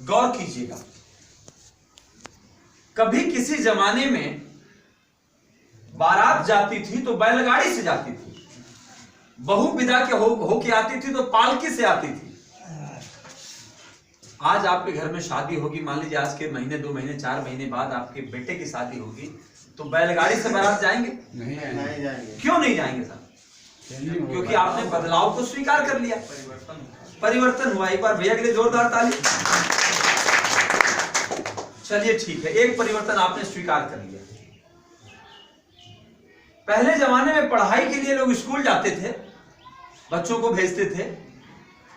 गौर कीजिएगा, कभी किसी जमाने में बारात जाती थी तो बैलगाड़ी से जाती थी, बहू विदा के हो के आती थी तो पालकी से आती थी। आज आपके घर में शादी होगी, मान लीजिए आज के महीने 2 महीने 4 महीने बाद आपके बेटे की शादी होगी, तो बैलगाड़ी से बारात जाएंगे? नहीं जाएंगे। क्यों नहीं जाएंगे साहब? क्योंकि आपने बदलाव को स्वीकार कर लिया, परिवर्तन हुआ। एक बार भैया के लिए जोरदार ताली। चलिए ठीक है, एक परिवर्तन आपने स्वीकार कर लिया। पहले जमाने में पढ़ाई के लिए लोग स्कूल जाते थे, बच्चों को भेजते थे,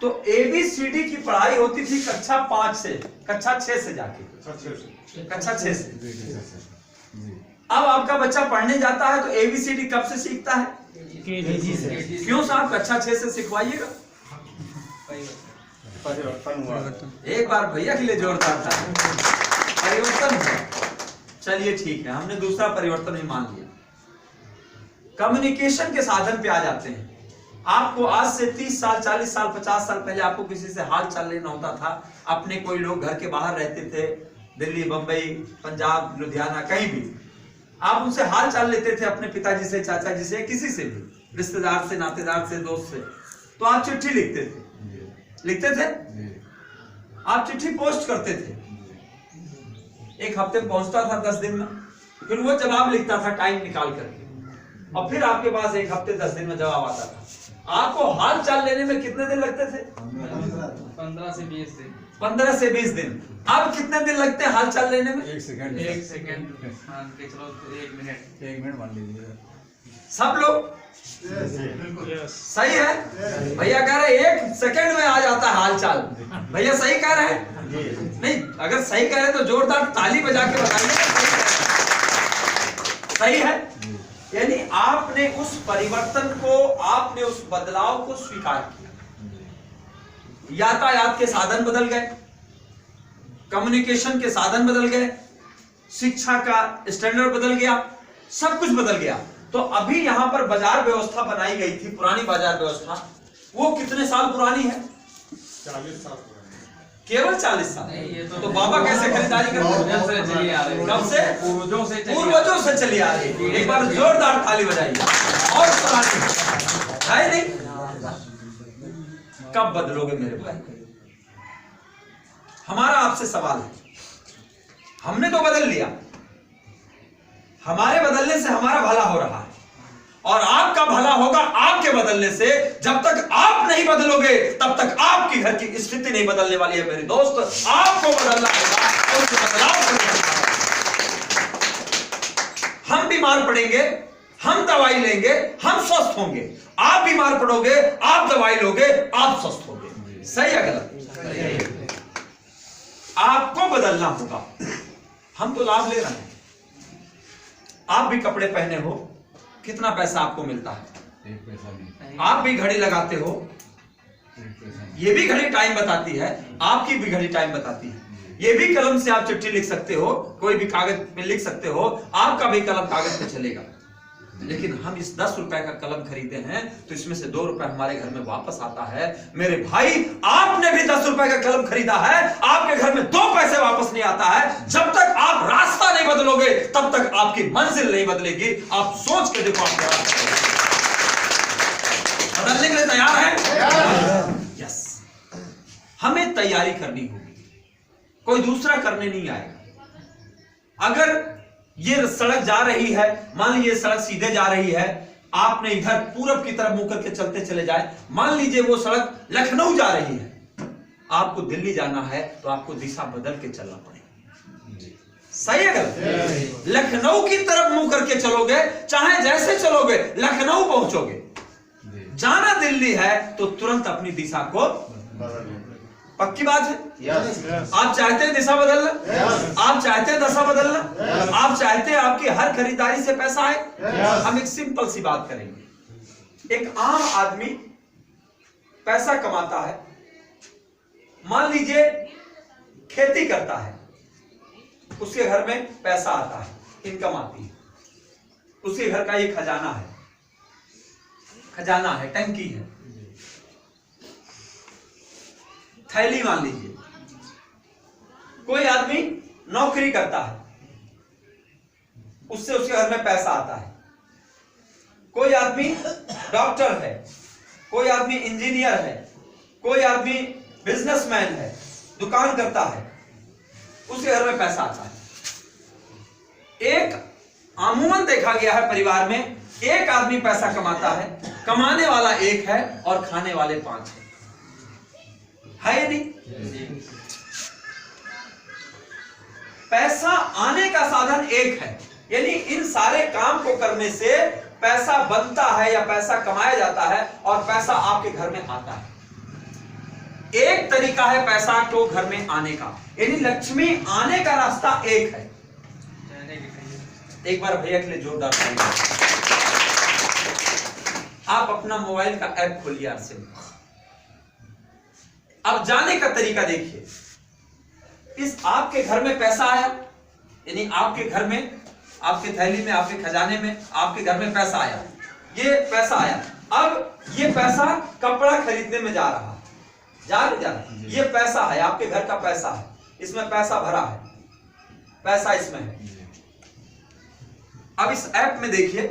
तो ABCD की पढ़ाई होती थी कक्षा 5 से, कक्षा 6 से जाके, कक्षा 6 से। अब आपका बच्चा पढ़ने जाता है तो ABCD कब से सीखता है? KG से। क्यों साहब? कक्षा 6 से सिखवाइएगा। एक बार भैया के लिए जोरदार था, परिवर्तन हुआ। चलिए ठीक है, हमने दूसरा परिवर्तन भी मान लिया। कम्युनिकेशन के साधन पे आ जाते हैं। आपको आज से 30 साल 40 साल 50 साल पहले आपको किसी से हाल चाल लेना होता था। अपने कोई लोग घर के बाहर रहते थे, दिल्ली, बंबई, पंजाब, लुधियाना, कहीं भी, आप उनसे हाल चाल लेते थे, अपने पिताजी से, चाचा जी से, किसी से भी, रिश्तेदार से, नातेदार से, दोस्त से, तो आप चिट्ठी लिखते थे, आप चिट्ठी पोस्ट करते थे। 1 हफ्ते में पहुंचता था, 10 दिन में, फिर वो जवाब लिखता था टाइम निकाल करके, और फिर आपके पास 1 हफ्ते 10 दिन में जवाब आता था। आपको हाल चाल लेने में कितने दिन लगते थे? 15 से 20 दिन। 15 से 20 दिन। अब कितने दिन लगते हैं हाल चाल लेने में? 1 सेकंड। 1 मिनट मान लीजिए। सब लोग सही है? भैया कह रहे 1 सेकंड में आ जाता है हाल चाल। भैया सही कह रहे हैं? नहीं, अगर सही कह रहे तो जोरदार ताली बजा के बताइए। सही है? यानी आपने उस परिवर्तन को, आपने उस बदलाव को स्वीकार किया। यातायात के साधन बदल गए, कम्युनिकेशन के साधन बदल गए, शिक्षा का स्टैंडर्ड बदल गया, सब कुछ बदल गया। तो अभी यहां पर बाजार व्यवस्था बनाई गई थी, पुरानी बाजार व्यवस्था, वो कितने साल पुरानी है? 40 साल। केवल 40 साल। तो बाबा कैसे खरीदारी करते? कब से? पूर्वजों से चली आ रही है। एक बार जोरदार ताली बजाइए। और पुरानी है नहीं? कब बदलोगे मेरे भाई? हमारा आपसे सवाल है। हमने तो बदल लिया, हमारे बदलने से हमारा भला हो रहा है, और आपका भला होगा आपके बदलने से। जब तक आप नहीं बदलोगे तब तक आपकी घर की स्थिति नहीं बदलने वाली है मेरे दोस्त। आपको बदलना होगा, उस बदलाव करना। हम बीमार पड़ेंगे, हम दवाई लेंगे, हम स्वस्थ होंगे। आप बीमार पड़ोगे, आप दवाई लोगे, आप स्वस्थ होंगे। सही है गलत? आपको बदलना होगा। हम तो लाभ ले रहे हैं। आप भी कपड़े पहने हो, कितना पैसा आपको मिलता है? 1 पैसा नहीं। आप भी घड़ी लगाते हो, 1 पैसा नहीं। ये भी घड़ी टाइम बताती है, आपकी भी घड़ी टाइम बताती है। ये भी कलम से आप चिट्ठी लिख सकते हो, कोई भी कागज पे लिख सकते हो, आपका भी कलम कागज पे चलेगा। लेकिन हम इस 10 रुपए का कलम खरीदे हैं तो इसमें से 2 रुपए हमारे घर में वापस आता है। मेरे भाई, आपने भी 10 रुपए का कलम खरीदा है, आपके घर में 2 पैसे वापस नहीं आता है। जब तक आप रास्ता नहीं बदलोगे तब तक आपकी मंजिल नहीं बदलेगी। आप सोच के देखो, आप बदलने के लिए तैयार हैं? यस, हमें तैयारी करनी होगी, कोई दूसरा करने नहीं आएगा। अगर ये सड़क जा रही है, मान लीजिए सड़क सीधे जा रही है, आपने इधर पूरब की तरफ मुंह करके चलते चले जाए, मान लीजिए वो सड़क लखनऊ जा रही है, आपको दिल्ली जाना है तो आपको दिशा बदल के चलना पड़ेगा। सही है गलत? लखनऊ की तरफ मुंह करके चलोगे, चाहे जैसे चलोगे लखनऊ पहुंचोगे। जाना दिल्ली है तो तुरंत अपनी दिशा को, पक्की बात है? yes. आप चाहते हैं दिशा बदलना? yes. आप चाहते हैं दशा बदलना? yes. आप चाहते हैं आपकी हर खरीदारी से पैसा आए? yes. हम एक सिंपल सी बात करेंगे। एक आम आदमी पैसा कमाता है, मान लीजिए खेती करता है, उसके घर में पैसा आता है, इनकम आती है, उसके घर का ये खजाना है, खजाना है, टंकी है, थैली मान लीजिए, कोई आदमी नौकरी करता है, उससे उसके घर में पैसा आता है। कोई आदमी डॉक्टर है, कोई आदमी इंजीनियर है, कोई आदमी बिजनेसमैन है, दुकान करता है, उसके घर में पैसा आता है। एक अमूमन देखा गया है परिवार में एक आदमी पैसा कमाता है, कमाने वाला एक है और खाने वाले 5 है या नहीं? पैसा आने का साधन एक है, यानी इन सारे काम को करने से पैसा बनता है या पैसा कमाया जाता है और पैसा आपके घर में आता है। एक तरीका है पैसा को घर में आने का, यानी लक्ष्मी आने का रास्ता एक है। एक बार भैया के लिए जोरदार ताली। आप अपना मोबाइल का ऐप खोलिए आज से। अब जाने का तरीका देखिए। इस आपके घर में पैसा आया, यानी आपके घर में, आपके थैली में, आपके खजाने में, आपके घर में पैसा आया। ये पैसा आया, अब ये पैसा कपड़ा खरीदने में जा रहा है, जा रहा। ये पैसा है, आपके घर का पैसा है, इसमें पैसा भरा है, पैसा इसमें है। अब इस ऐप में देखिए,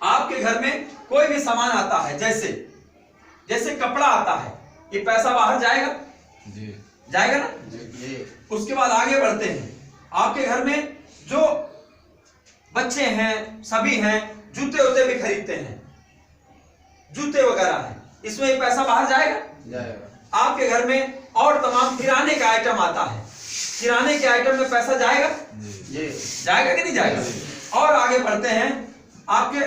आपके घर में कोई भी सामान आता है, जैसे कपड़ा आता है, ये पैसा बाहर जाएगा, जाएगा ना? उसके बाद आगे बढ़ते हैं। आपके घर में जो बच्चे हैं, सभी हैं, जूते वूते भी खरीदते हैं, जूते वगैरह हैं, इसमें ये पैसा बाहर जाएगा। आपके घर में और तमाम किराने का आइटम आता है, किराने के आइटम में पैसा जाएगा, जाएगा कि नहीं जाएगा? और आगे बढ़ते हैं, आपके